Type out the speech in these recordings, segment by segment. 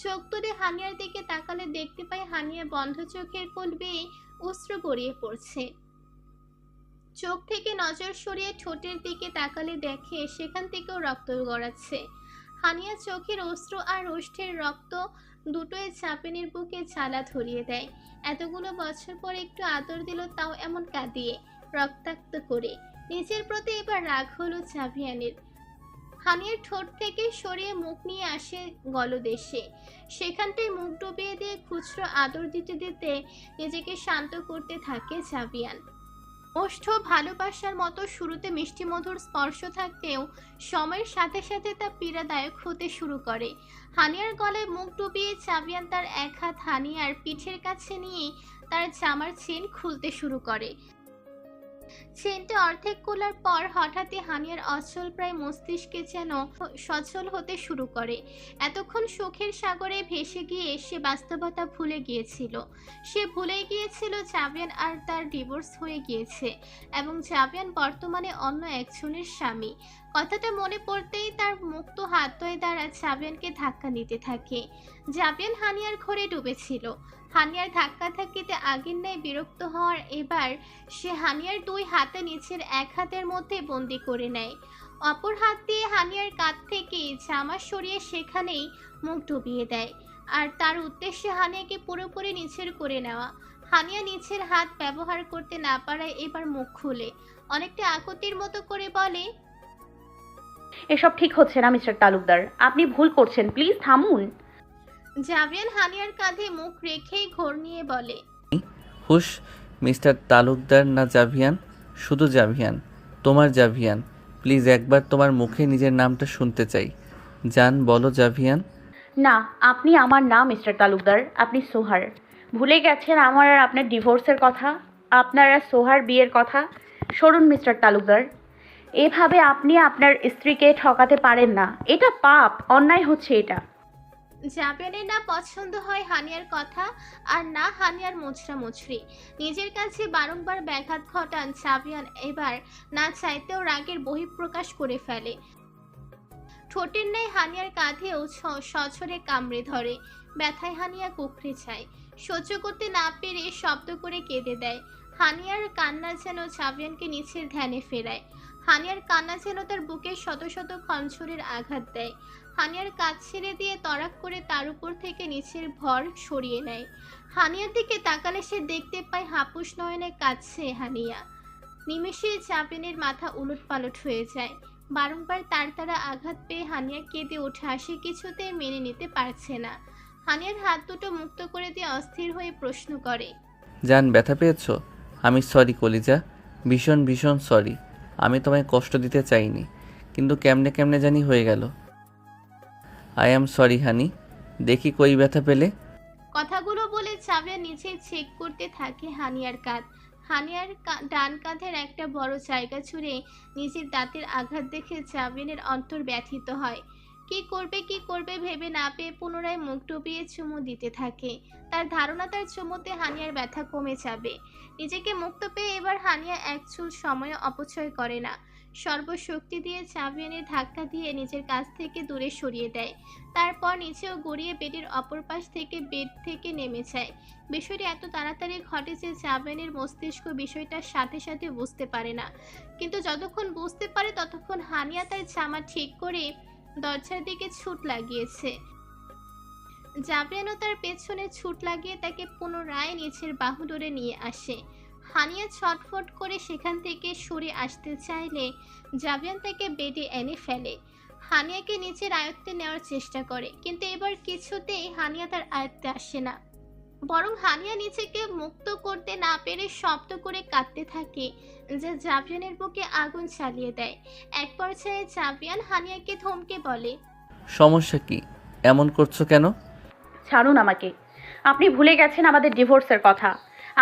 চোখ তুলে হানিয়ার দিকে তাকালে দেখতে পায় হানিয়া বন্ধ চোখের কোণ বেয়ে অশ্রু গড়িয়ে পড়ছে। চোখ থেকে নজর সরিয়ে ঠোঁটের দিকে তাকালে দেখে সেখান থেকেও রক্ত গড়াচ্ছে। হানিয়া চোখের অশ্রু আর ওষ্ঠের রক্ত দুটোই চাপেনের বুকে জ্বালা ধরিয়ে দেয়। এতগুলো বছর পর একটু আদর দিল, তাও এমন কাঁদিয়ে, রক্তাক্ত করে। নিজের প্রতি এবার রাগ হলো জাভিয়ানের। হানিয়ার ঠোঁট থেকে সরিয়ে মুখ নিয়ে আসে গলদেশে। সেখানটায় মুখ ডুবিয়ে দিয়ে খুচরো আদর দিতে দিতে নিজেকে শান্ত করতে থাকে জাভিয়ান। ওষ্ঠ ভালোবাসার মতো শুরুতে মিষ্টি মধুর স্পর্শ থাকতেও সময়ের সাথে সাথে তা পীড়াদায়ক হতে শুরু করে। হানিয়ার গলায় মুখ ডুবিয়ে জাভিয়ান তার এক হাত হানিয়ার পিঠের কাছে নিয়ে তার জামার চেন খুলতে শুরু করে। চেনটা অর্ধেক খোলার পর হঠাৎই হানিয়ার অচল প্রায় মস্তিষ্কে যেন সচল হতে শুরু করে। এতক্ষণ সুখের সাগরে ভেসে গিয়ে সে বাস্তবতা ভুলে গিয়েছিল। সে ভুলে গিয়েছিল জাভিয়ান আর তার ডিভোর্স হয়ে গিয়েছে এবং জাভিয়ান বর্তমানে অন্য একজনের স্বামী। কথাটা মনে পড়তেই তার মুক্ত হাতদ্বয় দ্বারা জাভিয়ানকে ধাক্কা নিতে থাকে। জাভিয়ান হানিয়ার ঘরে ডুবেছিল। হানিয়ার ধাক্কাধাক্কিতে আগের ন্যায় বিরক্ত হওয়ার এবার সে হানিয়ার দুই হাতে নিচের এক হাতের মধ্যে বন্দি করে নেয়। অপর হাত দিয়ে হানিয়ার কাঁধ থেকে জামা সরিয়ে সেখানেই মুখ ডুবিয়ে দেয়। আর তার উদ্দেশ্যে হানিয়াকে পুরোপুরি নিচের করে নেওয়া। হানিয়া নিচের হাত ব্যবহার করতে না পারায় এবার মুখ খুলে অনেকটা আকুতির মতো করে বলে, এসব ঠিক হচ্ছে না মিস্টার তালুকদার, আপনি ভুল করছেন, প্লিজ থামুন। জাভিয়ান হানিয়ার কাঁধে মুখ রেখেই ঘোর নিয়ে বলে, হুশ মিস্টার তালুকদার না জাভিয়ান, শুধু জাভিয়ান, তোমার জাভিয়ান। প্লিজ একবার তোমার মুখে নিজের নামটা শুনতে চাই। জান বলো জাভিয়ান। না, আপনি আমার না মিস্টার তালুকদার, আপনি সোহার। ভুলে গেছেন আমার আর আপনার ডিভোর্সের কথা, আপনার আর সোহার বিয়ের কথা। সরুন মিস্টার তালুকদার, এভাবে আপনি আপনার স্ত্রীকে ঠকাতে পারেন না, এটা পাপ, অন্যায় হচ্ছে এটা। জাভিয়ানের না পছন্দ হয় হানিয়ার কথা আর না হানিয়ার মুচড়ামুচড়ি। নিজের কাছে বারংবার ব্যাঘাত ঘটান জাভিয়ান এবার না চাইতেও রাগের বহিঃপ্রকাশ করে ফেলে। ঠোঁটের ন্যায় হানিয়ার কাঁধেও সছরে কামড়ে ধরে। ব্যথায় হানিয়া কুকড়ে যায়। সহ্য করতে না পেরে শব্দ করে কেঁদে দেয়। হানিয়ার কান্না যেন জাভিয়ানকে নিচের ধ্যানে ফেরায়। হানিয়ার কান্না যেন তার বুকে শত শত খঞ্জরের আঘাত দেয়। হানিয়ার কাজ ছেড়ে দিয়ে তড়াক করে তার উপর থেকে নিচের ভর সরিয়ে নেয়। হানিয়ার দিকে তাকালে সে দেখতে পায় হাপুস নয়নে কাঁদছে হানিয়া। নিমেষে জাভিয়ানের মাথা উলটপালট হয়ে যায়। বারংবার তার দ্বারা আঘাত পেয়ে হানিয়া কেঁদে ওঠে, সে কিছুতেই মেনে নিতে পারছে না। হানিয়ার হাত দুটো মুক্ত করে দিয়ে অস্থির হয়ে প্রশ্ন করে, জান ব্যথা পেয়েছো? আমি সরি কলিজা, ভীষণ ভীষণ সরি। আমি তোমায় কষ্ট দিতে চাইনি, কিন্তু কেমনে কেমনে জানি হয়ে গেল। আই অ্যাম সরি হানি। দেখি কই ব্যথা পেলে। কথাগুলো বলে জাভিয়ান নিচে চেক করতে থাকে হানিয়ার কাঁধ। হানিয়ার ডান কাঁধের একটা বড় জায়গা জুড়ে নিজের দাঁতের আঘাত দেখে জাভিয়ানের অন্তর ব্যথিত হয়। কি করবে ভেবে না পেয়ে পুনরায় মুখ ডুবিয়ে চুমু দিতে থাকে। তার ধারণা তার চুমুতে হানিয়ার ব্যথা কমে যাবে। নিজেকে মুক্ত পেয়ে এবার হানিয়া এক চুল সময় অপচয় করে না। সর্বশক্তি দিয়ে জাভিয়ানের ধাক্কা দিয়ে নিজের কাছ থেকে দূরে সরিয়ে দেয়। তারপর নিচেও গড়িয়ে বেডের অপর পাশ থেকে বেড থেকে নেমে যায়। বিষয়টি এত তাড়াতাড়ি ঘটে যে জাভিয়ানের মস্তিষ্ক বিষয়টার সাথে সাথে বুঝতে পারে না। কিন্তু যতক্ষণ বুঝতে পারে ততক্ষণ হানিয়া তার জামা ঠিক করে দরজার দিকে ছুট লাগিয়েছে। জাভিয়ানও তার পেছনে ছুট লাগিয়ে তাকে পুনরায় নিচের বাহু ধরে নিয়ে আসে। হানিয়া ছটফট করে সেখান থেকে সরে আসতে চাইলে জাভিয়ান তাকে বেডে এনে ফেলে। হানিয়াকে নিচের আয়ত্তে নেওয়ার চেষ্টা করে, কিন্তু এবার কিছুতেই হানিয়া তার আয়ত্তে আসে না। বরং হানিয়া নিজেকে মুক্ত করতে না পেরে শব্দ করে কাঁদতে থাকে, যা জাভিয়ানের বুকে আগুন চালিয়ে দেয়। এক পর্যায়ে জাভিয়ান হানিয়াকে ধমকে বলে, সমস্যা কি? এমন করছো কেন? ছাড়ুন আমাকে, আপনি ভুলে গেছেন আমাদের ডিভোর্সের কথা।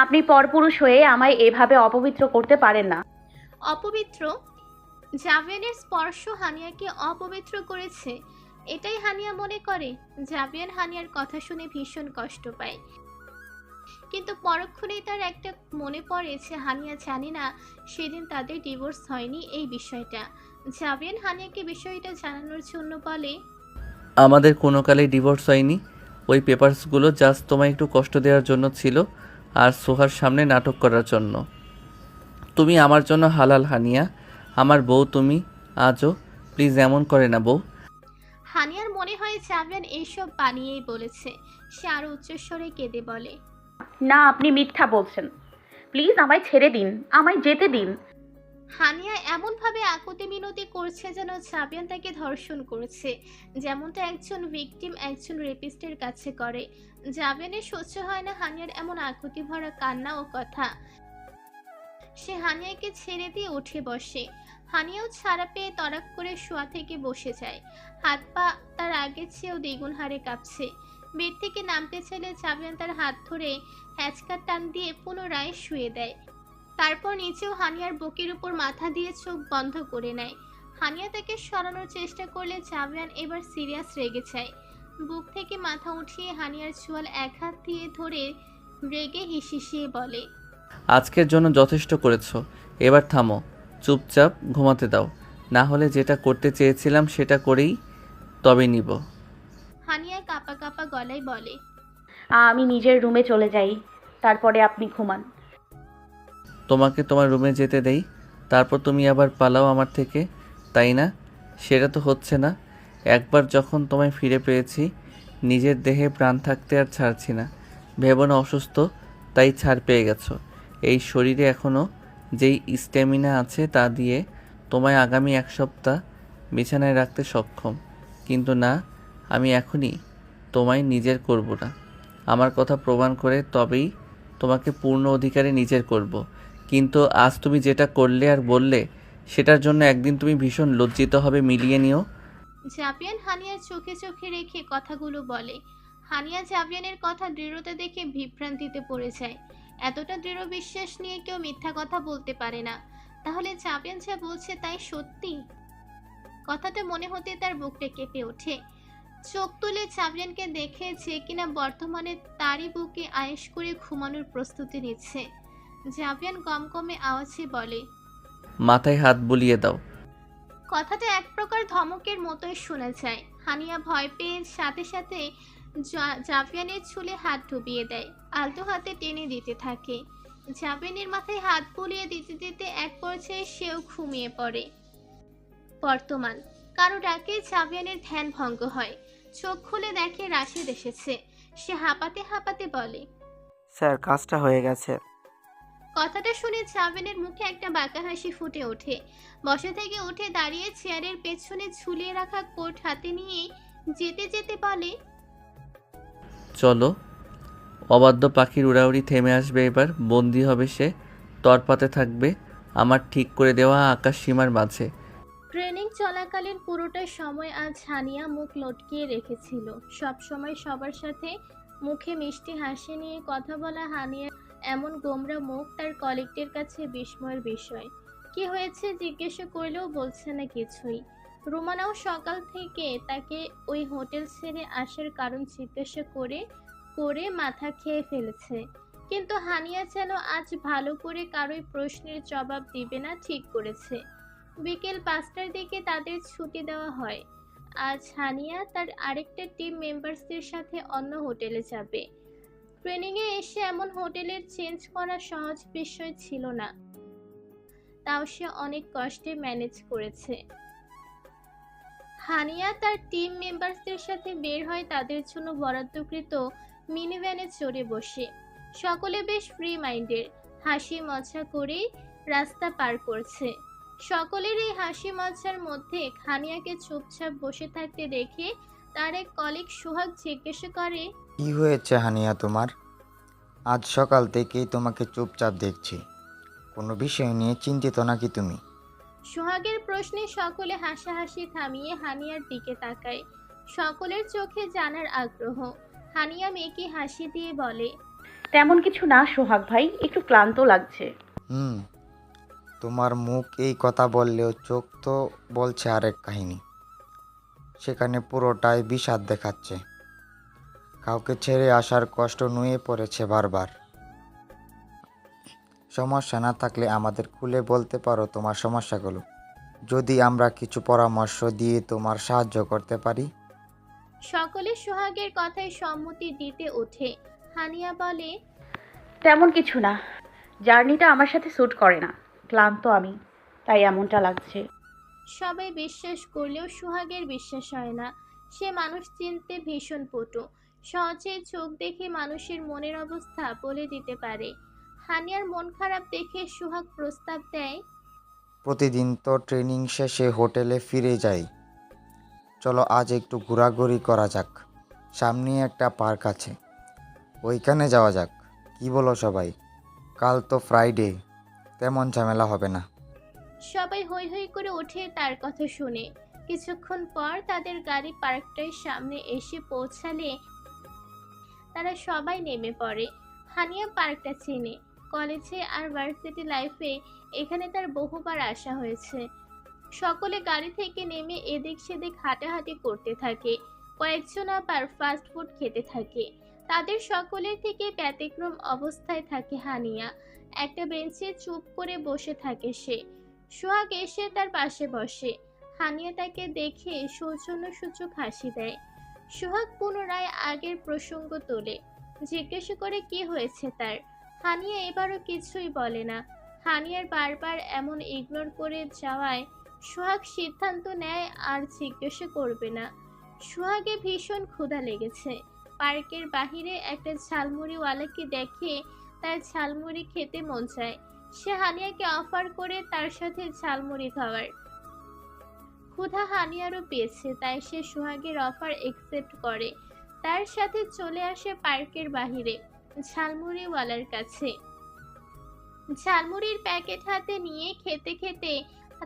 আপনি পরপুরুষ হয়ে আমায় এভাবে অপবিত্র করতে পারেন না। অপবিত্র? জাভিয়ানের স্পর্শ হানিয়াকে অপবিত্র করেছে, এটাই হানিয়া মনে করে। জাভিয়ান হানিয়ার কথা শুনে ভীষণ কষ্ট পায়, কিন্তু পরক্ষণেই তার একটা মনে পড়ে যে হানিয়া জানে না সেদিন তাদের ডিভোর্স হয়নি এই বিষয়টা। জাভিয়ান হানিয়াকে বিষয়টা জানানোর জন্য বলে, আমাদের কোনো কালেই ডিভোর্স হয়নি। ওই পেপারসগুলো জাস্ট তোমায় একটু কষ্ট দেওয়ার জন্য ছিল আর সোহার সামনে নাটক করার জন্য। তুমি আমার জন্য হালাল হানিয়া, আমার বউ তুমি। আজও প্লিজ এমন করে না বউ। হানিয়ার মনে হয় জাবিয়ান এইসব বানিয়েই বলেছে। সে আরো উচ্চস্বরে কেঁদে বলে, না, আপনি মিথ্যা বলছেন। প্লিজ আমায় ছেড়ে দিন, আমায় যেতে দিন। হানিয়া এমনভাবে আকুতি মিনতি করছে যেন জাবিয়ান তাকে ধর্ষণ করেছে, যেমনটা একজন ভিকটিম একজন রেপিস্টের কাছে করে। জাবিয়ানের সহ্য হয় না হানিয়ার এমন আকুতি ভরা কান্না ও কথা। সে হানিয়াকে ছেড়ে দিয়ে উঠে বসে। হানিয়াও ছাড়া পেয়ে তড়াক করে শোয়া থেকে বসে যায়। হাত পা তার আগের চেয়েও দ্বিগুণ হারে কাঁপছে। বেড থেকে নামতে চাইলে জাবিয়ান তার হাত ধরে হ্যাচকা টান দিয়ে পুনরায় শুয়ে দেয়। তারপর নিচেও হানিয়ার বুকের উপর মাথা দিয়ে চোখ বন্ধ করে নেয়। হানিয়া তাকে সরানোর চেষ্টা করলে জাবিয়ান এবার সিরিয়াস রেগে যায়। বুক থেকে মাথা উঠিয়ে হানিয়ার চোয়াল এক হাত দিয়ে ধরে রেগে হিসিয়ে বলে, আজকের জন্য যথেষ্ট করেছো, এবার থামো, চুপচাপ ঘুমাতে দাও, না হলে যেটা করতে চেয়েছিলাম সেটা করেই তবে নিব। হানিয়া কাঁপা কাঁপা গলায় বলে, আমি নিজের রুমে চলে যাই, তারপরে আপনি ঘুমান। তোমাকে তোমার রুমে যেতে দেই, তারপর তুমি আবার পালাও আমার থেকে, তাই না? সেটা তো হচ্ছে না। একবার যখন তোমায় ফিরে পেয়েছি, নিজের দেহে প্রাণ থাকতে আর ছাড়ছি না। ভেবো না অসুস্থ, তাই ছাড় পেয়ে গেছো। এই শরীরে এখনও যেই স্ট্যামিনা আছে তা দিয়ে তোমায় আগামী 1 সপ্তাহ বিছানায় রাখতে সক্ষম। কিন্তু না, আমি এখনই তোমায় নিজের করব না। আমার কথা প্রমাণ করে তবেই তোমাকে পূর্ণ অধিকারে নিজের করব। কিন্তু আজ তুমি যেটা করলে আর বললে, সেটার জন্য একদিন তুমি ভীষণ লজ্জিত হবে, মিলিয়ে নিও। জাবিয়ান হানিয়ার চোখে চোখে রেখে কথাগুলো বলে। হানিয়া জাবিয়ানের কথা দৃঢ়তা দেখে বিভ্রান্তিতে পড়ে যায়। এতটা দৃঢ় বিশ্বাস নিয়ে কেউ মিথ্যা কথা বলতে পারে না। তাহলে জাবিয়ান যা বলছে তাই সত্যি? কথাটা মনে হতে তার বুকটা কেঁপে ওঠে। চোখ তুলে জাবিয়ানকে দেখে যে কিনা বর্তমানে তারই বুকে আয়েশ করে ঘুমানোর প্রস্তুতি নিচ্ছে। জাবিয়ান গমগমে আওয়াজে বলে, মাথায় হাত বুলিয়ে দাও। কথাটা এক প্রকার ধমকের মতোই শোনা যায়। হানিয়া ভয় পেয়ে সাথে সাথে জাবিয়ানের চুলে হাত ডুবিয়ে দেয়, আলতো হাতে টেনে দিতে থাকে। জাবিয়ানের মাথায় হাত বুলিয়ে দিতে দিতে এক পর্যায়ে সেও ঘুমিয়ে পড়ে। বর্তমান কারো ডাকে জাবিয়ানের ধ্যান ভঙ্গ হয়। চোখ খুলে দেখে রাশিদ এসেছে। সে হাঁপাতে হাঁপাতে বলে, স্যার, কাজটা হয়ে গেছে। কথাটা শুনে জাবিয়ানের মুখে একটা বাঁকা হাসি ফুটে ওঠে। বসা থেকে উঠে দাঁড়িয়ে চেয়ারের পেছনে ঝুলিয়ে রাখা কোট হাতে নিয়ে যেতে যেতে বলে, চলো, অবাধ্য পাখির উড়াউড়ি থেমে আসবে, এবার বন্দি হবে সে, তরপাতে থাকবে আমার ঠিক করে দেওয়া আকাশ সীমার মাঝে। ট্রেনিং চলাকালীন পুরোটা সময় আজ হানিয়া মুখ লটকিয়ে রেখেছিল। সব সময় সবার সাথে মুখে মিষ্টি হাসি নিয়ে কথা বলা হানিয়ার এমন গোমরা মুখ তার কলিগদের কাছে বিস্ময়ের বিষয়। কি হয়েছে জিজ্ঞাসা করলেও বলছে না কিছুই। রুমানাও সকাল থেকে তাকে ওই হোটেল ছেড়ে আসার কারণ জিজ্ঞাসা করে করে মাথা খেয়ে ফেলেছে। কিন্তু হানিয়া যেন আজ ভালো করে কারোই প্রশ্নের জবাব দিবে না ঠিক করেছে। বিকেল 5টার দিকে তাদের ছুটি দেওয়া হয়। আজ হানিয়া তার আরেকটা টিম মেম্বারসদের সাথে অন্য হোটেলে যাবে। ট্রেনিংয়ে এসে এমন হোটেলের চেঞ্জ করা সহজ বিষয় ছিল না, তাও সে অনেক কষ্টে ম্যানেজ করেছে। হানিয়া তার টিম মেম্বারসদের সাথে বের হয় তাদের জন্য বরাদ্দকৃত মিনি ভ্যানে চড়ে বসে। সকলে বেশ ফ্রি মাইন্ডের, হাসি মজা করেই রাস্তা পার করছে। সকলের এই হাসি মজার মধ্যে হানিয়াকে চুপচাপ বসে থাকতে দেখে তার এক কলিগ সোহাগ জিজ্ঞাসা করে, কি হয়েছে হানিয়া তোমার? আজ সকাল থেকেই তোমাকে চুপচাপ দেখছি। কোনো বিষয় নিয়ে চিন্তিত নাকি তুমি? সোহাগের প্রশ্নে সকলে হাসাহাসি থামিয়ে হানিয়ার দিকে তাকায়। সকলের চোখে জানার আগ্রহ। হানিয়া মেয়েকে হাসি দিয়ে বলে, তেমন কিছু না সোহাগ ভাই, একটু ক্লান্ত লাগছে। তোমার মুখ এই কথা বললেও চোখ তো বলছে আরেক কাহিনী। সেখানে পুরোটাই বিষাদ দেখাচ্ছে। কাউকে ছেড়ে আসার কষ্ট নুয়ে পড়েছে বারবার। সমস্যা না থাকলে আমাদের খুলে বলতে পারো তোমার সমস্যাগুলো। যদি আমরা কিছু পরামর্শ দিয়ে তোমার সাহায্য করতে পারি। সকলে সোহাগের কথায় সম্মতি দিতে ওঠে। হানিয়া বলে, তেমন কিছু না, জার্নিটা আমার সাথে স্যুট করে না, ক্লান্ত আমি, তাই এমনটা লাগছে। সবাই বিশ্বাস করলেও সোহাগের বিশ্বাস হয় না। সে মানুষ চিনতে ভীষণ পটু, সহজে চোখ দেখে মানুষের মনের অবস্থা বলে দিতে পারে। হানিয়ার মন খারাপ দেখে সোহাগ প্রস্তাব দেয়, প্রতিদিন তো ট্রেনিং শেষে হোটেলে ফিরে যাই, চলো আজ একটু ঘোরাঘুরি করা যাক। সামনেই একটা পার্ক আছে, ওইখানে যাওয়া যাক। কি বলো সবাই? কাল তো ফ্রাইডে, তেমন ঝামেলা হবে না। সবাই হৈ হৈ করে ওঠে তার কথা শুনে। কিছুক্ষণ পর তাদের গাড়ি পার্কটার সামনে এসে পৌঁছালে তারা সবাই নেমে পড়ে। হানিয়া পার্কটা চেনে, কলেজে আর ভার্সিটি লাইফে এখানে তার বহুবার আসা হয়েছে। সকলে গাড়ি থেকে নেমে এদিক সেদিক হাঁটাহাঁটি করতে থাকে, কয়েকজন আবার ফাস্ট ফুড খেতে থাকে। তাদের সকলের থেকে ব্যতিক্রম অবস্থায় থাকে হানিয়া। একটা বেঞ্চে চুপ করে বসে থাকে সে। সোহাগ এসে তার পাশে বসে। হানিয়া তাকে দেখে সৌজন্যসূচক হাসি দেয়। সোহাগ পুনরায় আগের প্রসঙ্গ তোলে, জিজ্ঞেস করে কি হয়েছে তার। হানিয়া এবারও কিছুই বলে না। হানিয়ার বারবার এমন ইগনোর করে যাওয়ায় সোহাগ সিদ্ধান্ত নেয় আর জিজ্ঞেস করবে না। সোহাগে ভীষণ ক্ষুধা লেগেছে। পার্কের বাহিরে একটা ঝালমুড়িওয়ালাকে দেখে তার ঝালমুড়ি খেতে মন চায়। সে হানিয়াকে অফার করে তার সাথে ঝালমুড়ি খাওয়ার। ক্ষুধা হানিয়ারও পেয়েছে, তাই সে সোহাগের অফার একসেপ্ট করে। তার সাথে চলে আসে পার্কের বাহিরে ঝালমুড়িওয়ালার কাছে। ঝালমুড়ির প্যাকেট হাতে নিয়ে খেতে খেতে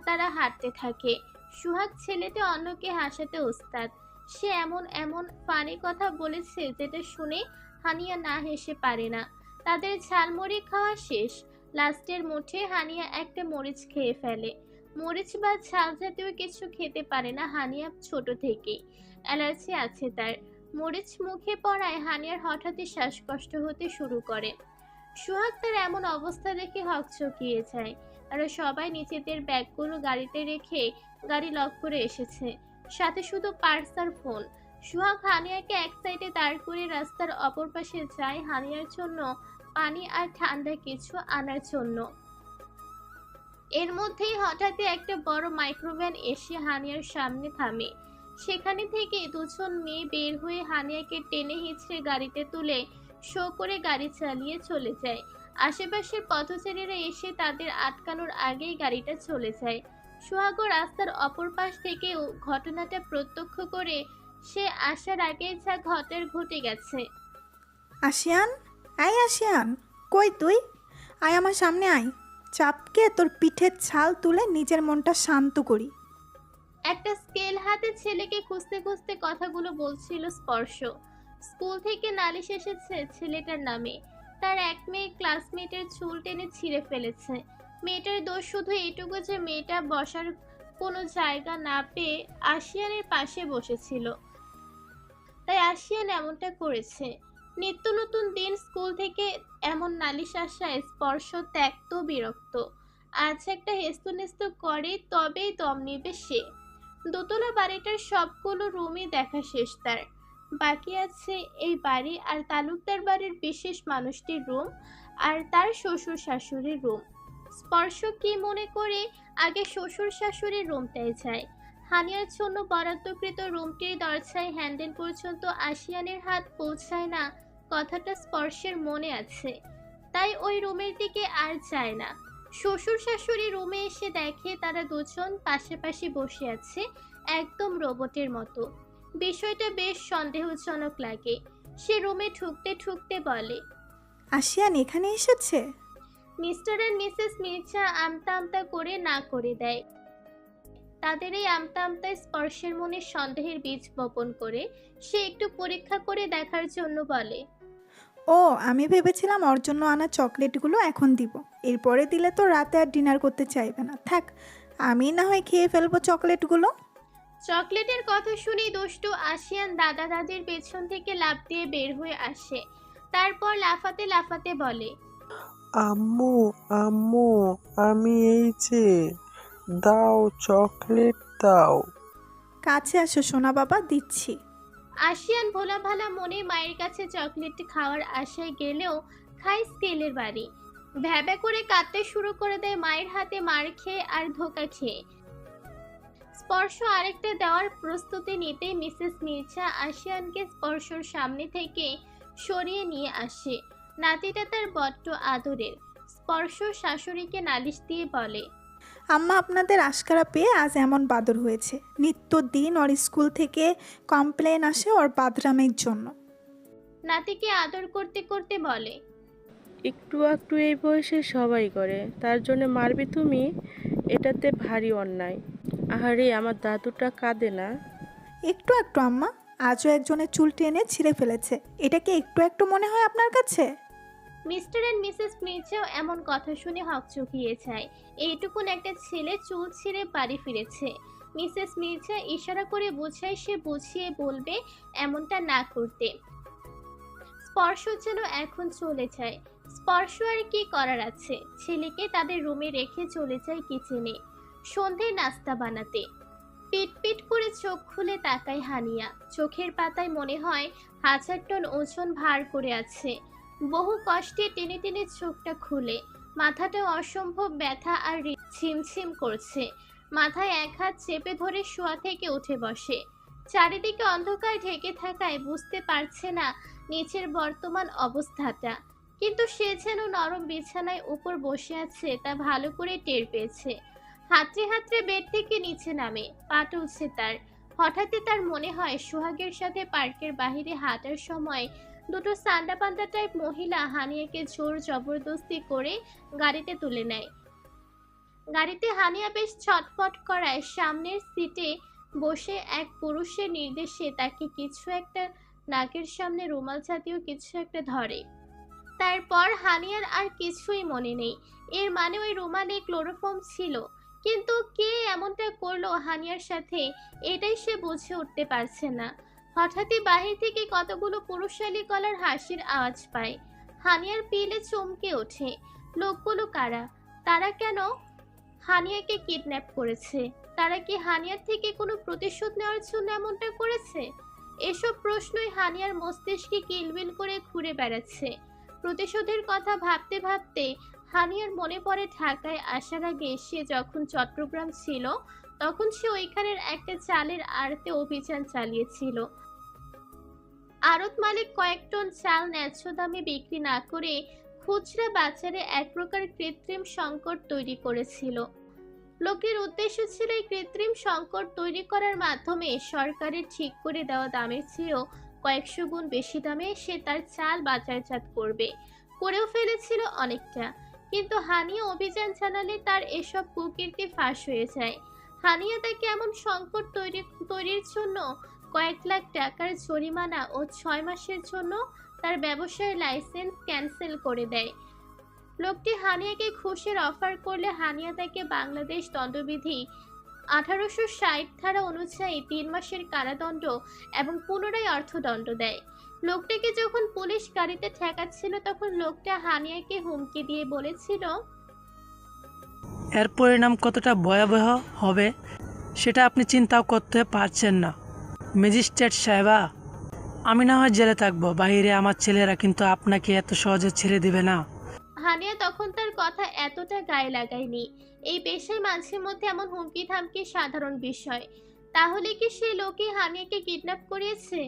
তারা হাঁটতে থাকে। সোহাগ ছেলেটা অন্যকে হাসাতে ওস্তাদ। সে এমন এমন ফানি কথা বলেছে যেটা শুনে হানিয়া না হেসে পারে না। তাদের ঝালমুড়ি খাওয়া শেষ। লাস্টের মুঠে হানিয়া একটা মরিচ খেয়ে ফেলে। মরিচ বা ঝাল জাতীয় কিছু খেতে পারে না হানিয়া ছোট থেকেই, অ্যালার্জি আছে তার। মরিচ মুখে পড়ায় হানিয়ার হঠাৎই শ্বাসকষ্ট হতে শুরু করে। সোহাগ তার এমন অবস্থা দেখে হকচকিয়ে যায়। তারা সবাই নিজেদের ব্যাগগুলো গাড়িতে রেখে গাড়ি লক করে এসেছে, সাথে শুধু পার্স আর ফোন। সোহাগ হানিয়াকে এক সাইডে দাঁড় করে রাস্তার অপর পাশে যায় হানিয়ার জন্য পানি আর ঠান্ডা কিছু আনার জন্য। এর মধ্যেই হঠাৎই একটা বড় মাইক্রোভ্যান এসে হানিয়ার সামনে থামে। সেখানে থেকে দুজন মেয়ে বের হয়ে হানিয়াকে টেনে হিঁচড়ে গাড়িতে তুলে শো করে গাড়ি চালিয়ে চলে যায়। আশেপাশের পথচারীরা এসে তাদের আটকানোর আগেই গাড়িটা চলে যায়। সোহাগ রাস্তার অপর পাশ থেকে ঘটনাটা প্রত্যক্ষ করে সে আসার আগেই যা ঘটে গেছে। আসিয়ান, আয় আসিয়ান, কই তুই? আয় আমার সামনে আয়, চাপকে তোর পিঠের ছাল তুলে নিজের মনটা শান্ত করি। একটা স্কেল হাতে ছেলেকে খুঁজতে খুঁজতে কথাগুলো বলছিল স্পর্শ। স্কুল থেকে নালিশ এসেছে ছেলেটার নামে। তার এক মেয়ে ক্লাসমেটের চুল টেনে ছিঁড়ে ফেলেছে। মেয়েটার দোষ শুধু এটুকু যে মেয়েটা বসার কোনো জায়গা না পেয়ে আশিয়ানের পাশে বসেছিল, তাই আশিয়ান এমনটা করেছে। নিত্য নতুন দিন, স্কুল থেকে এমন নালিশ আসায় স্পর্শ ত্যাক্ত বিরক্ত। আজ একটা হেস্তনেস্ত করে তবেই দম নিবে সে। দোতলা বাড়িটার সবগুলো রুমই দেখা শেষ তার। বাকি আছে এই বাড়ি আর তালুকদার বাড়ির বিশেষ মানুষটির রুম আর তার শ্বশুর শাশুড়ির রুম। স্পর্শ কি মনে করে আগে শ্বশুর শাশুড়ির রুমটায় যায়। হানিয়ার জন্য বরাদ্দকৃত রুমটির দরজায় হ্যান্ডেল পর্যন্ত আশিয়ানের হাত পৌঁছায় না, কথাটা স্পর্শের মনে আছে। তাই ওই রুমের দিকে আর যায় না। শ্বশুর শাশুড়ি রুমে এসে দেখে তারা দুজন পাশাপাশি বসে আছে, একদম রোবটের মতো। বিষয়টা বেশ সন্দেহজনক লাগে। সে রুমে ঠুকতে ঠুকতে বলে, আসিয়ান এখানে এসেছে? মিস্টার আর মিসেস মির্জা আমতা আমতা করে না করে দেয়। তাদের এই আমতা আমতায় স্পর্শের মনে সন্দেহের বীজ বপন করে সে একটু পরীক্ষা করে দেখার জন্য বলে, ও, আমি ভেবেছিলাম ওর জন্য আনা চকলেটগুলো এখন দিব, এরপরে দিলে তো রাতে আর ডিনার করতে চাইবে না। থাক, আমি না হয় খেয়ে ফেলবো চকলেটগুলো। চকলেটের কথা শুনেই দুষ্টু আশিয়ান দাদা দাদির পেছন থেকে লাফ দিয়ে বের হয়ে আসে। তারপর লাফাতে লাফাতে বলে, আম্মু, আম্মু, আমি এই যে, দাও চকলেট দাও। কাছে আসো সোনা বাবা, দিচ্ছি। আশিয়ান ভোলা ভালা মনে মায়ের কাছে চকলেট খাওয়ার আশায় গেলেও খায় স্কেলের বাড়ি। ভ্যাবা করে কাঁদতে শুরু করে দেয় মায়ের হাতে মার খেয়ে আর ধোকা খেয়ে। স্পর্শ আরেকটা দেওয়ার প্রস্তুতি নিতে মিসেস মির্জা আশিয়ানকে স্পর্শর সামনে থেকে সরিয়ে নিয়ে আসে। নাতিটা তার বড্ড আদরের। স্পর্শ শাশুড়িকে নালিশ দিয়ে বলে, আম্মা আপনাদের আশকারা পেয়ে আজ এমন বাদর হয়েছে। নিত্যদিন ওর স্কুল থেকে কমপ্লেন আসে ওর বাদরামের জন্য। নাতিকে আদর করতে করতে বলে, একটু একটু এই বয়সে সবাই করে, তার জন্য মারবি তুমি? এটাতে ভারী অন্যায়। আহারে আমার দাদুটা কাঁদে না? একটু একটু আম্মা, আজও একজনের চুল টেনে ছিঁড়ে ফেলেছে। এটা কি একটু একটু মনে হয় আপনার কাছে? মিস্টার অ্যান্ড মিসেস মির্জাও এমন কথা শুনে হকচকিয়ে যায়। এইটুকুন একটা ছেলে চুল ছিঁড়ে বাড়ি ফিরেছে। মিসেস মির্জা ইশারা করে বোঝায় সে বুঝিয়ে বলবে এমনটা না করতে। স্পর্শ যেন এখন চলে যায়। স্পর্শ আর কি করার আছে, ছেলেকে তাদের রুমে রেখে চলে যায় কিচেনে সন্ধে নাস্তা বানাতে। পিট পিট করে চোখ খুলে তাকায় হানিয়া। চোখের পাতায় মনে হয় 1000 টন ওজন ভার করে আছে। বহু কষ্টে টেনে টেনে চোখটা খুলে। মাথাটা অসম্ভব ব্যথা আর ছিমছিম করছে। মাথায় এক হাত চেপে ধরে শোয়া থেকে উঠে বসে। চারিদিকে অন্ধকার ঢেকে থাকায় বুঝতে পারছে না নিচের বর্তমান অবস্থাটা, কিন্তু সে যেন নরম বিছানায় উপর বসে আছে তা ভালো করে টের পেয়েছে। হাতড়ে হাতড়ে বেড থেকে নিচে নামে, পা টলছে তার। হঠাৎই তার মনে হয় সোহাগের সাথে পার্কের বাহিরে হাঁটার সময় দুটো সান্ডা পান্ডা টাইপ মহিলা হানিয়াকে জোর জবরদস্তি করে গাড়িতে তুলে নেয়। গাড়িতে হানিয়া বেশ ছটফট করায় সামনের সিটে বসে এক পুরুষের নির্দেশে তাকে কিছু একটা নাকের সামনে রুমাল জাতীয় কিছু একটা ধরে। তারপর হানিয়ার আর কিছুই মনে নেই। এর মানে ওই রুমালে ক্লোরোফর্ম ছিল, কিন্তু কে এমনটা করলো হানিয়ার সাথে এটাই সে বুঝে উঠতে পারছে না। হঠাৎই বাহির থেকে কতগুলো পুরুষালী গলার হাসির আওয়াজ পায়। হানিয়ার পিলে চমকে ওঠে। লোকগুলো কারা? তারা কেন হানিয়াকে কিডন্যাপ করেছে? তারা কি হানিয়ার থেকে কোনো প্রতিশোধ নেওয়ার জন্য এমনটা করেছে? এসব প্রশ্নই হানিয়ার মস্তিষ্কে কিলবিল করে ঘুরে বেড়াচ্ছে। প্রতিশোধের কথা ভাবতে ভাবতে হানিয়ার মনে পড়ে ঢাকায় আসার আগে সে যখন চট্টগ্রাম ছিল তখন সে ওইখানের একটা চালের আড়তে অভিযান চালিয়েছিল। আড়ত মালিক কয়েক টন চাল ন্যায্য দামে বিক্রি না করে খুচরা বাজারে এক প্রকার কৃত্রিম সংকট তৈরি করেছিল। লোকের উদ্দেশ্য ছিল এই কৃত্রিম সংকট তৈরি করার মাধ্যমে সরকারের ঠিক করে দেওয়া দামের চেয়েও কয়েকশো গুণ বেশি দামে সে তার চাল বাজারজাত করবে। করেও ফেলেছিল অনেকটা, কিন্তু হানিয়া অভিযান চালালে তার এসব কুকীর্তি ফাঁস হয়ে যায়। হানিয়া তাকে এমন সংকট তৈরির জন্য কয়েক লাখ টাকার জরিমানা ও 6 মাসের জন্য তার ব্যবসায়ের লাইসেন্স ক্যান্সেল করে দেয়। লোকটি হানিয়াকে ঘুষের অফার করলে হানিয়া তাকে বাংলাদেশ দণ্ডবিধি 1860 ধারা অনুযায়ী 3 মাসের কারাদণ্ড এবং পুনরায় অর্থদণ্ড দেয়। লোকটাকে যখন পুলিশ গাড়িতে ঠেকাচ্ছিল তখন লোকটা হানিয়াকে হুমকি দিয়ে বলেছিল, এর পরিণাম কতটা ভয়াবহ হবে সেটা আপনি চিন্তাও করতে পারছেন না। ম্যাজিস্ট্রেট সাহেবা, আমি না হয় জেলে থাকবো, বাইরে আমার ছেলেরা কিন্তু আপনাকে এত সহজে ছেড়ে দিবে না। হানিয়া তখন তার কথা এতটা গায়ে লাগায়নি। এই পেশায় মাঝে মধ্যে এমন হুমকি থামকি সাধারণ বিষয়। তাহলে কি সেই লোকই হানিয়াকে কিডন্যাপ করিয়েছে?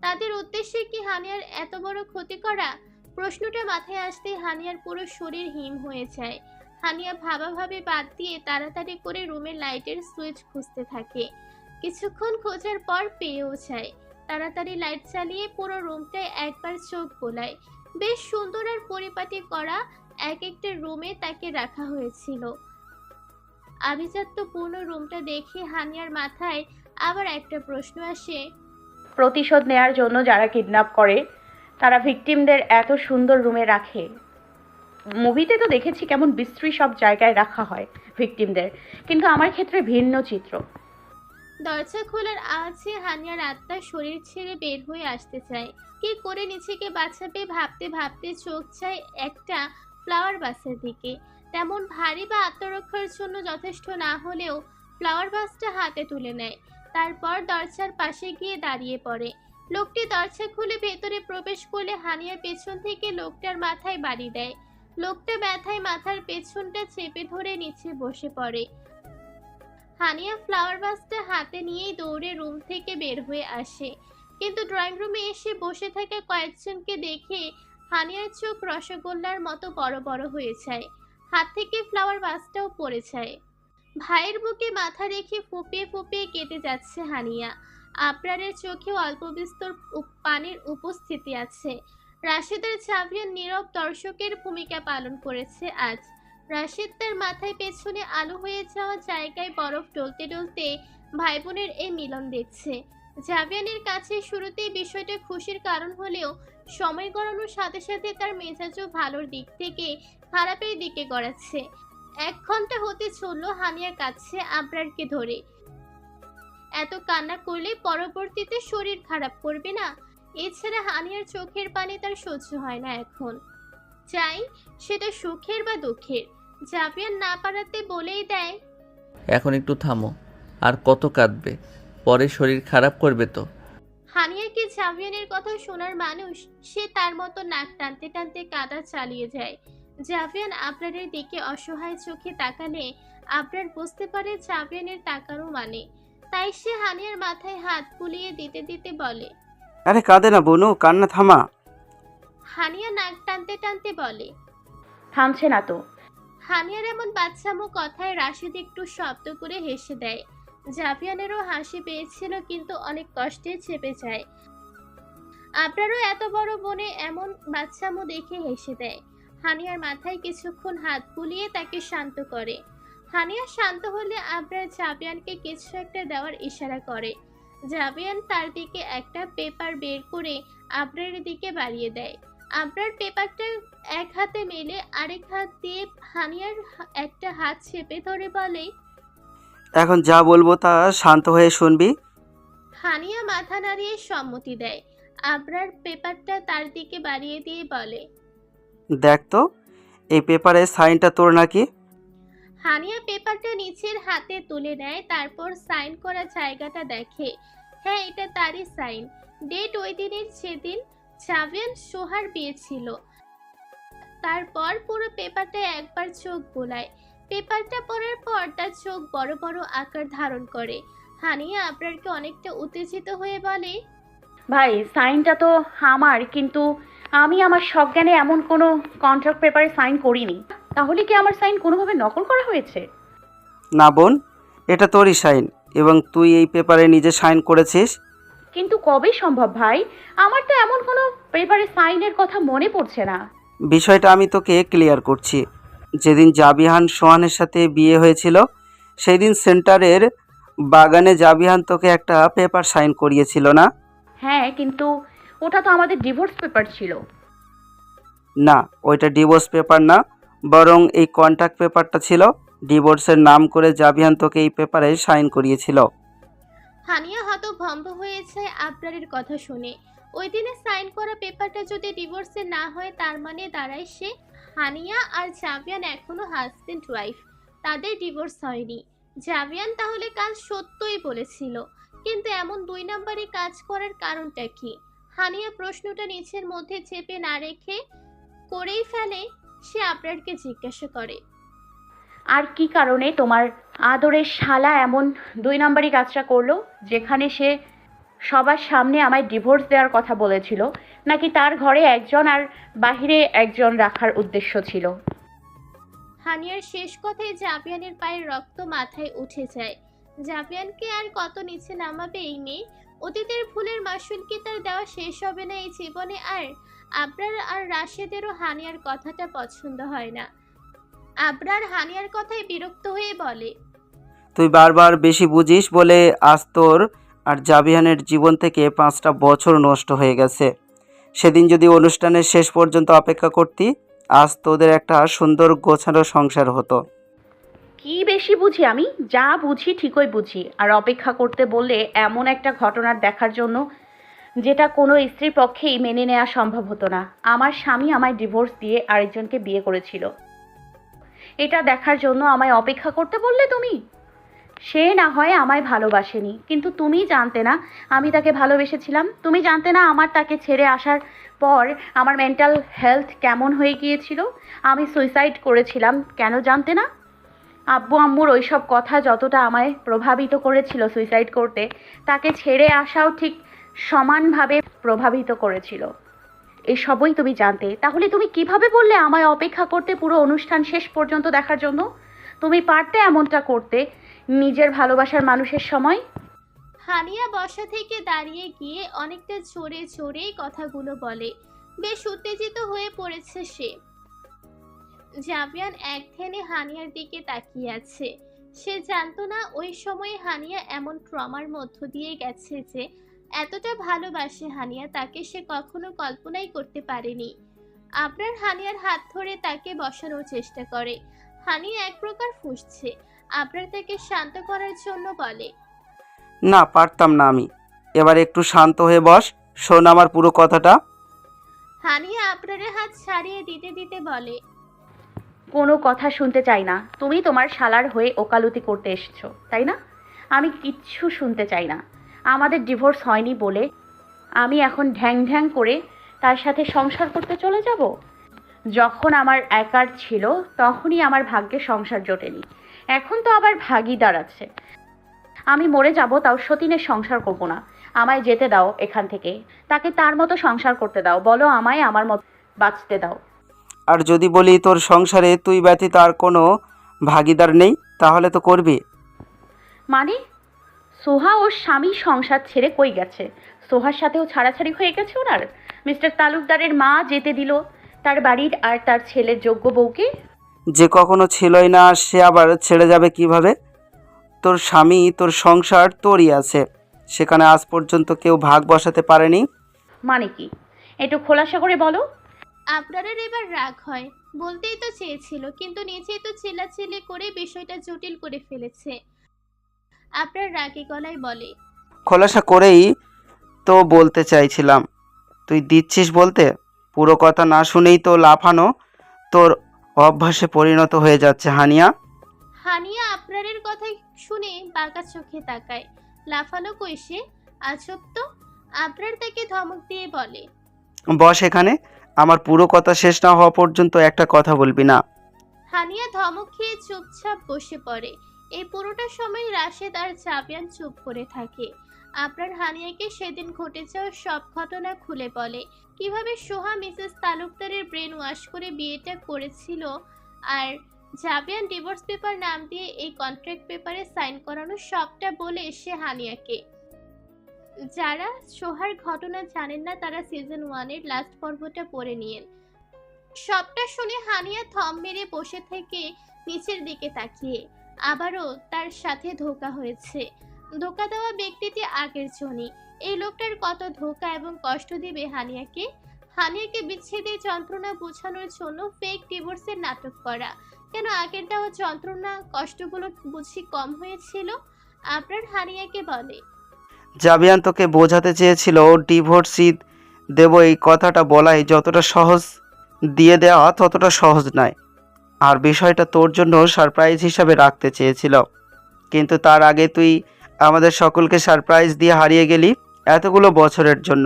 তাদের উদ্দেশ্যে কি হানিয়ার এত বড় ক্ষতি করা? প্রশ্নটা মাথায় আসতেই হানিয়ার পুরো শরীর হিম হয়ে যায়। হানিয়া ভাবাভাবি বাদ দিয়ে তাড়াতাড়ি করে রুমের লাইটের সুইচ খুঁজতে থাকে। কিছুক্ষণ খোঁজার পর পেয়েও যায়। তাড়াতাড়ি লাইট চালিয়ে পুরো রুমটায় একবার চোখ বোলায়। বেশ সুন্দর আর পরিপাটি করা এক একটা রুমে তাকে রাখা হয়েছিল। আভিজাত্যপূর্ণ রুমটা দেখে হানিয়ার মাথায় আবার একটা প্রশ্ন আসে, প্রতিশোধ নেয়ার জন্য যারা কিডন্যাপ করে তারা ভিকটিমদের এত সুন্দর রুমে রাখে? মুভিতে তো দেখেছি কেমন বিশ্রী সব জায়গায় রাখা হয় ভিকটিমদের, কিন্তু আমার ক্ষেত্রে ভিন্ন চিত্র। দরজা খোলার আওয়াজে হানিয়ার আত্মা শরীর ছেড়ে বের হয়ে আসতে চায়। কি করে নিজেকে বাঁচাবে ভাবতে ভাবতে চোখ যায় একটা ফ্লাওয়ার বাসের দিকে। তেমন ভারী বা আত্মরক্ষার জন্য যথেষ্ট না হলেও ফ্লাওয়ার বাসটা হাতে তুলে নেয়। তারপর দরজার পাশে গিয়ে দাঁড়িয়ে পড়ে। লোকটি দরজা খুলে ভেতরে প্রবেশ করলে হানিয়ার পেছন থেকে লোকটার মাথায় বাড়ি দেয়। লোকটা ব্যথায় মাথার পেছনটা চেপে ধরে নিচে বসে পড়ে। হানিয়া ফ্লাওয়ার ভাসটা হাতে নিয়েই দৌড়ে রুম থেকে বের হয়ে আসে, কিন্তু ড্রয়িং রুমে এসে বসে থাকা কয়েকজনকে দেখে হানিয়ার চোখ রসগোল্লার মতো বড় বড় হয়ে যায়। হাত থেকে ফ্লাওয়ার ভাসটাও পড়ে যায়। ভাইয়ের বুকে মাথা রেখে ফুপিয়ে ফুপিয়ে কেটে যাচ্ছে হানিয়া। আবরারের চোখেও অল্প বিস্তর পানির উপস্থিতি আছে। রাশেদের জাভিয়ান নীরব দর্শকের ভূমিকা পালন করেছে আজ। রাশেদ তার মাথায় পেছনে আলো হয়ে যাওয়া জায়গায় বরফ ডলতে ডলতে ভাই বোনের এই মিলন দেখছে। জাভিয়ানের কাছে শুরুতেই বিষয়টা খুশির কারণ হলেও সময় গড়ানোর সাথে সাথে তার মেজাজও ভালোর দিক থেকে খারাপের দিকে গড়াচ্ছে। 1 ঘন্টা হতে চলল হানিয়া কাছে আবরারকে ধরে। এত কান্না করলে পরবর্তীতে শরীর খারাপ করবে না? এছাড়া হানিয়ার চোখের পানি তার সহ্য হয় না এখন, চাই সেটা সুখের বা দুঃখের। জাভিয়ান না পারাতে বলেই দেয়, এখন একটু থামো, আর কত কাঁদবে? পরে শরীর খারাপ করবে তো। হানিয়া কি জাভিয়ানের কথা শোনার মানুষ? সে তার মতো নাক টানতে টানতে কাঁদা চালিয়ে যায়। জাভিয়ান আবরারের দিকে অসহায় চোখে তাকালে আবরার বুঝতে পারে জাভিয়ানের তাকানো মানে। তাই সে হানিয়ার মাথায় হাত বুলিয়ে দিতে দিতে বলে, আরে কাঁদে না বোনু, কান্না থামা। হানিয়া নাক টানতে টানতে বলে, থামছে না তো। হানিয়ার এমন বাচ্চামো কথায় রাশিদ একটু শব্দ করে হেসে দেয়। জাভিয়ানেরও হাসি পেয়েছিল, কিন্তু অনেক কষ্টে চেপে যায়। আবরারও এত বড় বোনে এমন বাচ্চামো দেখে হেসে দেয়। হানিয়ার মাথায় কিছুক্ষণ হাত বুলিয়ে তাকে শান্ত করে। হানিয়া শান্ত হলে আবরার জাভিয়ানকে কিছু একটা দেওয়ার ইশারা করে। জাভিয়ান তার দিকে একটা পেপার বের করে আবরারের দিকে বাড়িয়ে দেয়। আবরার পেপারটা এক হাতে মেলে আরেক হাত দিয়ে হানিয়ার একটা হাত চেপে ধরে বলে, এখন যা বলবো তা শান্ত হয়ে শুনবি। হানিয়া মাথা নাড়িয়ে সম্মতি দেয়। আবরার পেপারটা তার দিকে বাড়িয়ে দিয়ে বলে, দেখ তো, এই পেপারে সাইনটা তোর নাকি? হানিয়া পেপারটা নিচের হাতে তুলে নেয়, তারপর সাইন করা জায়গাটা দেখে। হ্যাঁ, এটা তারই সাইন। ডেট ওই দিনের, যেদিন জাভিয়ান সোহার বিয়ে ছিল। তারপর পুরো পেপারটা একবার চোখ বোলায়। পেপারটা পড়ার পর তার চোখ বড় বড় আকার ধারণ করে। হানিয়া আবরারকে অনেকটা উত্তেজিত হয়ে বলে, ভাই, সাইনটা তো আমার, কিন্তু আমি আমার সজ্ঞানে এমন কোনো কন্ট্রাক্ট পেপারে সাইন করিনি। তাহলে কি আমার সাইন কোনোভাবে নকল করা হয়েছে? না বোন, এটা তোরই সাইন, এবং তুই এই পেপারে নিজে সাইন করেছিস। কিন্তু কবে সম্ভব ভাই? আমার তো এমন কোনো পেপারে সাইনের কথা মনে পড়ছে না। বিষয়টা আমি তোকে ক্লিয়ার করছি। যেদিন জাবিহান সোহানের সাথে বিয়ে হয়েছিল, সেই দিন সেন্টারের বাগানে জাবিহান তোকে একটা পেপার সাইন করিয়েছিল না? হ্যাঁ, কিন্তু ওটা তো আমাদের ডিভোর্স পেপার ছিল। না, ওইটা ডিভোর্স পেপার না, বরং এই কন্ট্রাক্ট পেপারটা ছিল। ডিভোর্সের নাম করে জাবিহান তোকে এই পেপারে সাইন করিয়েছিল। হানিয়া হতভম্ব হয়ে যায় আবরারের কথা শুনে। ওই দিনে সাইন করা পেপারটা যদি ডিভোর্সে না হয়, তার মানে দাঁড়ায় সে হানিয়া আর জাভিয়ান এখনো হাজবেন্ড ওয়াইফ, তাদের ডিভোর্স হয়নি। জাভিয়ান তাহলে কাল সত্যই বলেছিল, কিন্তু এমন 2 নম্বরে কাজ করার কারণটা কি? হানিয়া প্রশ্নটা নিচের মধ্যে চেপে না রেখে করেই ফেলে। সে আবরারকে জিজ্ঞাসা করে, আর কি কারণে তোমার আদরের শালা এমন 2 নম্বরই কাজটা করলো, যেখানে সে সবার সামনে আমায় ডিভোর্স দেওয়ার কথা বলেছিল? নাকি তার ঘরে একজন আর বাহিরে একজন রাখার উদ্দেশ্য ছিল? হানিয়ার শেষ কথায় জাভিয়ানের পায়ের রক্ত মাথায় উঠে যায়। জাভিয়ানকে আর কত নিচে নামাবে এই মেয়ে? অতীতের ভুলের মাসুল কি তার দেওয়া শেষ হবে না এই জীবনে? আর আবরার আর রাশেদেরও হানিয়ার কথাটা পছন্দ হয় না। আবরার হানিয়ার কথায় বিরক্ত হয়ে বলে, তুই বারবার বেশি বুঝিস বলে আজ তোর আর জাবিহানের জীবন থেকে 5টা বছর নষ্ট হয়ে গেছে। সেদিন যদি অনুষ্ঠানের শেষ পর্যন্ত অপেক্ষা করতি, আজ তোদের একটা সুন্দর গোছানো সংসার হতো। কি বেশি বুঝি? আমি যা বুঝি ঠিকই বুঝি। আর অপেক্ষা করতে বললে এমন একটা ঘটনার দেখার জন্য যেটা কোনো স্ত্রীর পক্ষেই মেনে নেওয়া সম্ভব হতো না। আমার স্বামী আমায় ডিভোর্স দিয়ে আরেকজনকে বিয়ে করেছিল, এটা দেখার জন্য আমায় অপেক্ষা করতে বললে তুমি? সে না হয় আমায় ভালোবাসেনি, কিন্তু তুমি জানতে না আমি তাকে ভালোবেসেছিলাম। তুমি জানতে না আমার তাকে ছেড়ে আসার পর আমার মেন্টাল হেলথ কেমন হয়ে গিয়েছিল। আমি সুইসাইড করেছিলাম, কেন জানতে না? আব্বু আম্মুর ওইসব কথা যতটা আমায় প্রভাবিত করেছিল সুইসাইড করতে, তাকে ছেড়ে আসাও ঠিক সমানভাবে প্রভাবিত করেছিল। এসবই তুমি জানতে, তাহলে তুমি কিভাবে বললে আমায় অপেক্ষা করতে পুরো অনুষ্ঠান শেষ পর্যন্ত দেখার জন্য? তুমি পারতে এমনটা করতে নিজের ভালোবাসার মানুষের সময়। হানিয়া বসা থেকে দাঁড়িয়ে গিয়ে অনেকটা জোরে জোরেই কথাগুলো বলে। বেশ উত্তেজিত হয়ে পড়েছে সে। জাবিয়ান এক ধ্যানে হানিয়ার দিকে তাকিয়ে আছে। সে জানতো না ওই সময় হানিয়া এমন ট্রমার মধ্য দিয়ে গেছে যে এতটা ভালোবাসে হানিয়া তাকে সে কখনো কল্পনাই করতে পারেনি। আপনার হানিয়ার হাত ধরে তাকে বসানোর চেষ্টা করে। হানিয়া এক প্রকার ফুঁসছে। আপনার তাকে শান্ত করার জন্য বলে, না, পারতাম না আমি। এবার একটু শান্ত হয়ে বস, শোন আমার পুরো কথাটা। হানিয়া আপনারের হাত ছাড়িয়ে দিতে দিতে বলে, কোনো কথা শুনতে চাই না। তুমি তোমার শালার হয়ে ওকালতি করতে এসেছো, তাই না? আমি কিচ্ছু শুনতে চাই না। আমাদের ডিভোর্স হয়নি বলে আমি এখন ঢ্যাং ঢ্যাং করে তার সাথে সংসার করতে চলে যাব? যখন আমার একার ছিল তখনই আমার ভাগ্যে সংসার জোটেনি, এখন তো আবার ভাগিদার আছে। আমি মরে যাব তাও সতীনের সংসার করব না। আমায় যেতে দাও এখান থেকে, তাকে তার মতো সংসার করতে দাও। বলো আমায় আমার মতো বাঁচতে দাও। আর যদি বলি তোর সংসারে তুই ব্যতীত আর কোনো ভাগিদার নেই, তাহলে তো করবি। মানে? সোহা ওর স্বামী সংসার ছেড়ে কই গেছে? সোহার সাথেও ছাড়াছাড়ি হয়ে গেছে ওনার? মিস্টার তালুকদারের মা যেতে দিল তার বাড়ির আর তার ছেলের যোগ্য বউকে? যে কখনো ছিলই না সে আবার ছেড়ে যাবে কিভাবে? তোর স্বামী, তোর সংসার তোরই আছে, সেখানে আজ পর্যন্ত কেউ ভাগ বসাতে পারেনি। মানে কি? একটু খোলাসা করে বলো। আপনারের এবার রাগ হয়। বলতেই তো চেয়েছিল, কিন্তু নিজেই তো চিল্লাচিল্লি করে বিষয়টা জটিল করে ফেলেছে। আপনার রাগী গলায় বলে, খোলাসা করেই তো বলতে চাইছিলাম, তুই দিচ্ছিস বলতে। পুরো কথা না শুনেই তো লাফানো তোর অভ্যাসে পরিণত হয়ে যাচ্ছে হানিয়া। হানিয়া আপনারের কথা শুনে বাঁকা চোখে তাকায়। লাফালো কইসে, আজব তো। আপনার তাকে ধমক দিয়ে বলে, বস এখানে, আমার পুরো কথা শেষ না হওয়া পর্যন্ত একটা কথা বলবি না। হানিয়া ধমক খেয়ে চুপচাপ বসে পড়ে। এই পুরোটা সময় রাশেদ আর জাবিয়ান চুপ করে থাকে। আপনার হানিয়াকে সেদিন ঘটে যাওয়া সব ঘটনা খুলে বলে। কিভাবে সোহা মিসেস তালুকদারের ব্রেন ওয়াশ করে বিয়েটা করেছিল, আর জাবিয়ান ডিভোর্স পেপার নাম দিয়ে এই কন্ট্রাক্ট পেপারে সাইন করানো, সবটা বলে সে হানিয়াকে। যারা সোহার ঘটনা জানেন না তারা সিজন 1-এর লাস্ট পর্বটা পড়ে নিয়েন। সবটা শুনে হানিয়া থম মেরে বসে থেকে নিচের দিকে তাকিয়ে। আবারও তার সাথে ধোঁকা হয়েছে। ধোঁকা দেওয়া ব্যক্তিটি আগের জনই। এই লোকটার কত ধোঁকা এবং কষ্ট দিবে হানিয়াকে। হানিয়াকে বিচ্ছেদের যন্ত্রণা বোঝানোর জন্য ফেক ডিভোর্সের নাটক করা। কেন আগের দেওয়া যন্ত্রণা কষ্টগুলো বুঝি কম হয়েছিল? আপনার হানিয়াকে বলে, জাবিয়ান তোকে বোঝাতে চেয়েছিল ডিভোর্সই দেব, এই কথাটা বলাই যতটা সহজ, দিয়ে দেওয়া ততটা সহজ নয়। আর বিষয়টা তোর জন্য সারপ্রাইজ হিসাবে রাখতে চেয়েছিল, কিন্তু তার আগে তুই আমাদের সকলকে সারপ্রাইজ দিয়ে হারিয়ে গেলি এতগুলো বছরের জন্য।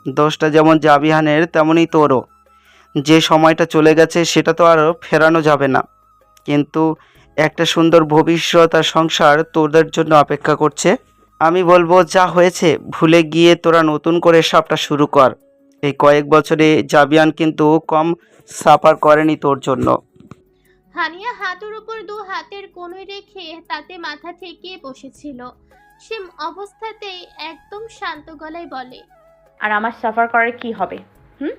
দোষটা যেমন জাবিহানের তেমনই তোরও। যে সময়টা চলে গেছে সেটা তো আর ফেরানো যাবে না, কিন্তু একটা সুন্দর ভবিষ্যৎ আর সংসার তোদের জন্য অপেক্ষা করছে। আমি বলবো যা হয়েছে ভুলে গিয়ে তোরা নতুন করে সবটা শুরু কর। এই কয়েক বছরে জাবিয়ান কিন্তু কম সাফার করেনি তোর জন্য। হানিয়া হাঁটুর উপর দু হাতের কনুই রেখে তাতে মাথা ঠেকিয়ে বসেছিল। সে অবস্থাতেই একদম শান্ত গলায় বলে, আর আমার সাফার করার কি হবে? হুম?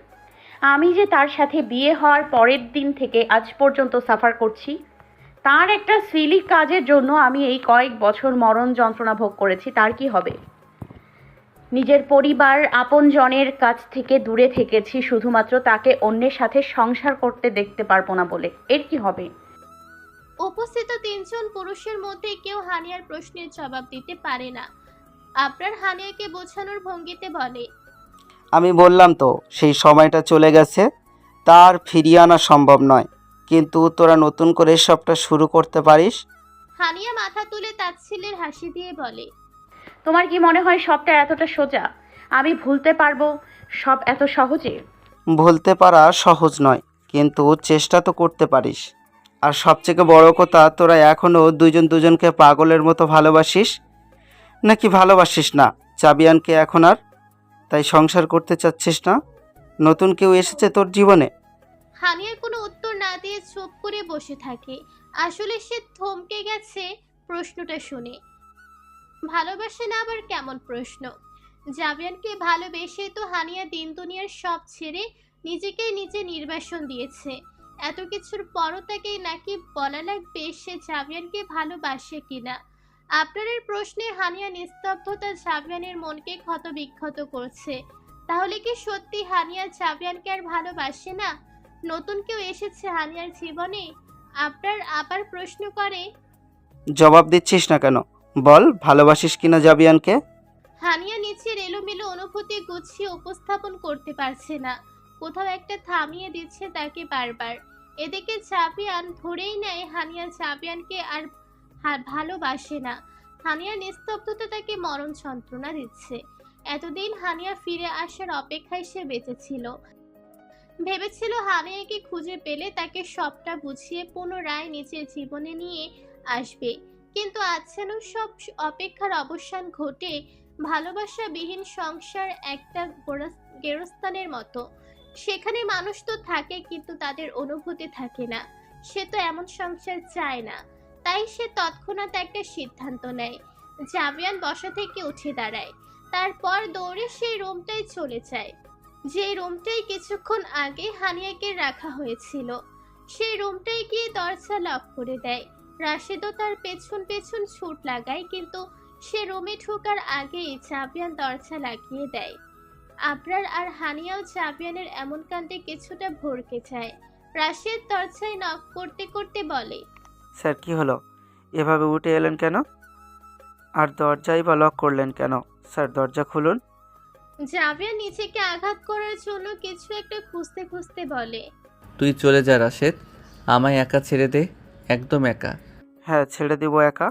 আমি যে তার সাথে বিয়ে হওয়ার পরের দিন থেকে আজ পর্যন্ত সাফার করছি, তার একটা সিলি কাজের জন্য আমি এই কয়েক বছর মরণ যন্ত্রণা ভোগ করেছি, তার কি হবে? নিজের পরিবার আপনজনের কাছ থেকে দূরে থেকেছি শুধুমাত্র তাকে অন্যের সাথে সংসার করতে দেখতে পারবো না বলে, এর কি হবে? উপস্থিত তিনজন পুরুষের মধ্যে কেউ হানিয়ার প্রশ্নের জবাব দিতে পারে না। আপনার হানিয়াকে বোঝানোর ভঙ্গিতে বলে, আমি বললাম তো সেই সময়টা চলে গেছে, তার ফিরিয়ে আনা সম্ভব নয়, কিন্তু তোরা নতুন করে সবটা শুরু করতে পারিস। হানিয়া মাথা তুলে তাচ্ছিল্যের হাসি দিয়ে বলে, তোমার কি মনে হয় সবটা এতটা সোজা? আমি ভুলতে পারবো সব এত সহজে? ভুলতে পারা সহজ নয়, কিন্তু চেষ্টা তো করতে পারিস। আর সবথেকে বড় কথা, তোরা এখনও দুজন দুজনকে পাগলের মতো ভালোবাসিস, নাকি ভালোবাসিস না জাবিয়ানকে এখন আর? তাই সংসার করতে চাচ্ছিস না? নতুন কেউ এসেছে তোর জীবনে? হানিয়া কোনো উত্তর না দিয়ে চুপ করে বসে থাকে। আসলে সে থমকে গেছে প্রশ্নটা শুনে। ভালোবাসে না আবার কেমন প্রশ্ন? জাবিয়ানকে ভালোবেসে তো হানিয়া দিন দুনিয়ার সব ছেড়ে নিজেকেই নিজে নির্বাসন দিয়েছে। এত কিছুর পরও তাকে নাকি বলা লাগবে সে জাবিয়ানকে ভালোবাসে কিনা? আপনার এই প্রশ্নে হানিয়া নিস্তব্ধতা জাবিয়ানের মনকে ক্ষত বিক্ষত করছে। তাহলে কি সত্যি হানিয়া জাবিয়ানকে আর ভালোবাসে না? নতুন কেউ এসেছে হানিয়ার জীবনে? আপনার আবার প্রশ্ন করে। জবাব দিচ্ছিস না কেন? বল, ভালোবাসিস কিনা জাবিয়ানকে? হানিয়া নিচের এলোমেলো অনুভূতি গুছিয়ে উপস্থাপন করতে পারছে না। কোথাও একটা থামিয়ে দিচ্ছে তাকে বারবার। এদিকে জাবিয়ান ধরেই নেয় হানিয়া জাবিয়ানকে আর ভালোবাসে না। হানিয়ার নিস্তব্ধতা তাকে মরণ যন্ত্রণা দিচ্ছে। এতদিন হানিয়া ফিরে আসার অপেক্ষায় সে বেঁচেছিল। ভেবেছিল হানিয়াকে খুঁজে পেলে তাকে সবটা বুঝিয়ে পুনরায় নিজের জীবনে নিয়ে আসবে। কিন্তু আজ যেন সব অপেক্ষার অবসান ঘটে। ভালোবাসাবিহীন সংসার একটা গেরস্থানের মতো। সেখানে মানুষ তো থাকে কিন্তু তাদের অনুভূতি থাকে না। সে তো এমন সংসার চায় না। তাই সে তৎক্ষণাৎ একটা সিদ্ধান্ত নেয়। জাবিয়ান বসা থেকে উঠে দাঁড়ায়। তারপর দৌড়ে সেই রুমটায় চলে যায়, যে রুমটাই কিছুক্ষণ আগে হানিয়াকে রাখা হয়েছিল। সেই রুমটায় গিয়ে দরজা লক করে দেয়। রাশেদও তার পেছন পেছন ছুট লাগায়, কিন্তু সে রুমে ঢোকার আগেই জাবিয়ান দরজা লাগিয়ে দেয়। আবরার আর হানিয়াও জাবিয়ানের এমন কাণ্ডে কিছুটা ভড়কে যায়। রাশেদ দরজায় নক করতে করতে বলে, স্যার, কি হলো? এভাবে উঠে এলেন কেন? আর দরজাই বা লক করলেন কেন? স্যার, দরজা খুলুন। জাবিয়ান নিজেকে আঘাত করার জন্য কিছু একটা খুঁজতে খুঁজতে বলে, তুই চলে যা রাশেদ, আমায় একা ছেড়ে দে, একদম একা। হ্যাঁ, ছেড়ে দিব একা,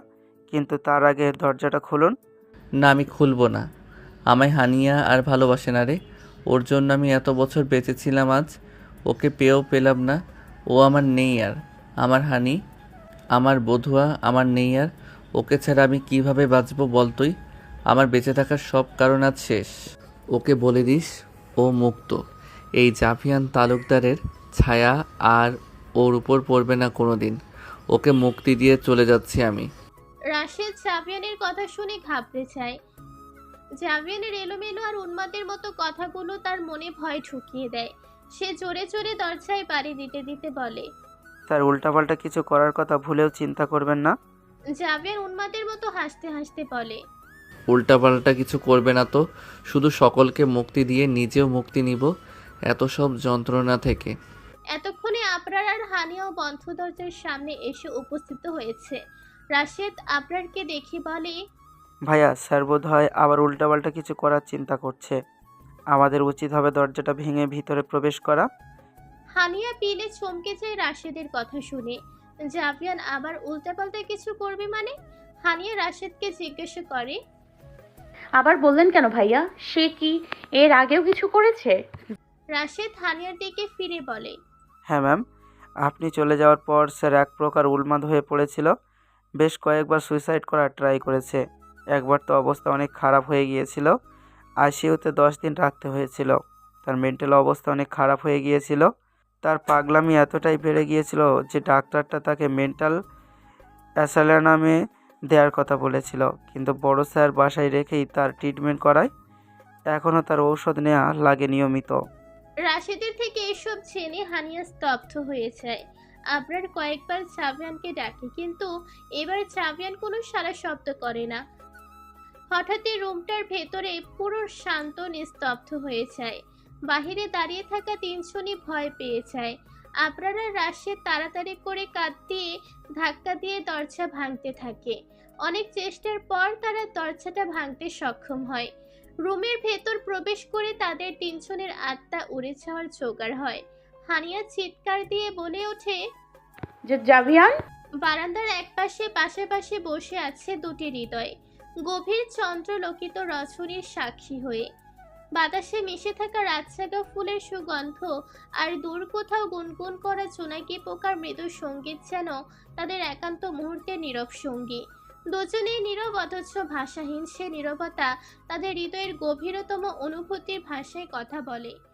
কিন্তু তার আগে দরজাটা খুলুন। না, আমি খুলবো না। আমায় হানিয়া আর ভালোবাসে না রে। ওর জন্য আমি এত বছর বেঁচেছিলাম, আজ ওকে পেয়েও পেলাম না। ও আমার নেই আর। আমার হানি, আমার বধুয়া আমার নেই আর। ওকে ছাড়া আমি কিভাবে বাঁচবো বল তুই? আমার বেঁচে থাকার সব কারণ আজ শেষ। ওকে বলে দিস ও মুক্ত। এই জাফিয়ান তালুকদারের ছায়া আর ওর উপর পড়বে না কোনো দিন। ওকে মুক্তি দিয়ে চলে যাচ্ছি আমি। রাশেদ জাবিয়ানের কথা শুনে ঘাবড়ে যায়। জাবিয়ানের এলোমেলো আর উন্মাদের মতো কথাগুলো তার মনে ভয় ঢুকিয়ে দেয়। সে জোরে জোরে দরজায় বাড়ি দিতে দিতে বলে, স্যার, উল্টাপাল্টা কিছু করার কথা ভুলেও চিন্তা করবেন না। জাবিয়ান উন্মাদের মতো হাসতে হাসতে বলে, উল্টাপাল্টা কিছু করবে না তো, শুধু সকলকে মুক্তি দিয়ে নিজেও মুক্তি নিব এত সব যন্ত্রণা থেকে। এতক্ষণে আবরার আর হানিয়াও বন্ধ দরজার সামনে এসে উপস্থিত হয়েছে। রাশেদ আবরারকে দেখে বলে, ভাইয়া, স্যার বোধ হয় আবার উল্টাপাল্টা কিছু করার চিন্তা করছে। আমাদের উচিত হবে দরজাটা ভেঙে ভিতরে প্রবেশ করা। হানিয়া পিলে চমকে যায় রাশেদের কথা শুনে। জাবিয়ান আবার উল্টাপাল্টা কিছু করবে মানে? হানিয়া রাশেদকে জিজ্ঞাসা করে, আবার বললেন কেন ভাইয়া? সে কি এর আগেও কিছু করেছে? রাশেদ হানিয়ার দিকে ফিরে বলে, হ্যাঁ ম্যাম, আপনি চলে যাওয়ার পর স্যার এক প্রকার উন্মাদ হয়ে পড়েছিল। বেশ কয়েকবার সুইসাইড করার ট্রাই করেছে। একবার তো অবস্থা অনেক খারাপ হয়ে গিয়েছিল, আইসিইউতে 10 দিন রাখতে হয়েছিল। তার মেন্টাল অবস্থা অনেক খারাপ হয়ে গিয়েছিল। তার পাগলামি এতটাই বেড়ে গিয়েছিল যে ডাক্তারটা তাকে মেন্টাল অ্যাসাইলামে দেওয়ার কথা বলেছিল, কিন্তু বড় স্যার বাসায় রেখেই তার ট্রিটমেন্ট করায়। এখনও তার ঔষধ নেওয়া লাগে নিয়মিত। রাশেদের থেকে এসব জেনে হানিয়া স্তব্ধ হয়ে যায়। আবরার কয়েকবার জাবিয়ানকে ডাকে, কিন্তু এবার জাবিয়ান কোনো সাড়া শব্দ করে না। হঠাৎই রুমটার ভেতরে পুরো শান্ত নিস্তব্ধ হয়ে যায়। বাহিরে দাঁড়িয়ে থাকা তিনজনই ভয় পেয়ে যায়। আবরার আর রাশেদ তাড়াতাড়ি করে কাঁধ দিয়ে ধাক্কা দিয়ে দরজা ভাঙতে থাকে। অনেক চেষ্টার পর তারা দরজাটা ভাঙতে সক্ষম হয়। রুমের ভেতর প্রবেশ করে তাদের তিনজনের আত্মা উড়ে যাওয়ার জোগাড় হয়। হানিয়া চিৎকার দিয়ে বলে ওঠে, যে জাভিয়ান, বারান্দার একপাশে পাশাপাশি বসে আছে দুটি হৃদয়, গভীর চন্দ্রলোকিত রজনীর সাক্ষী হয়ে। বাতাসে মিশে থাকা রাতজাগা ফুলের সুগন্ধ আর দূর কোথাও গুনগুন করা জোনাকি পোকার মৃদু সঙ্গীত যেন তাদের একান্ত মুহূর্তের নীরব সঙ্গী। দুজনেই নীরব অথচ ভাষাহীন, সে নীরবতা তাদের হৃদয়ের গভীরতম অনুভূতির ভাষায় কথা বলে।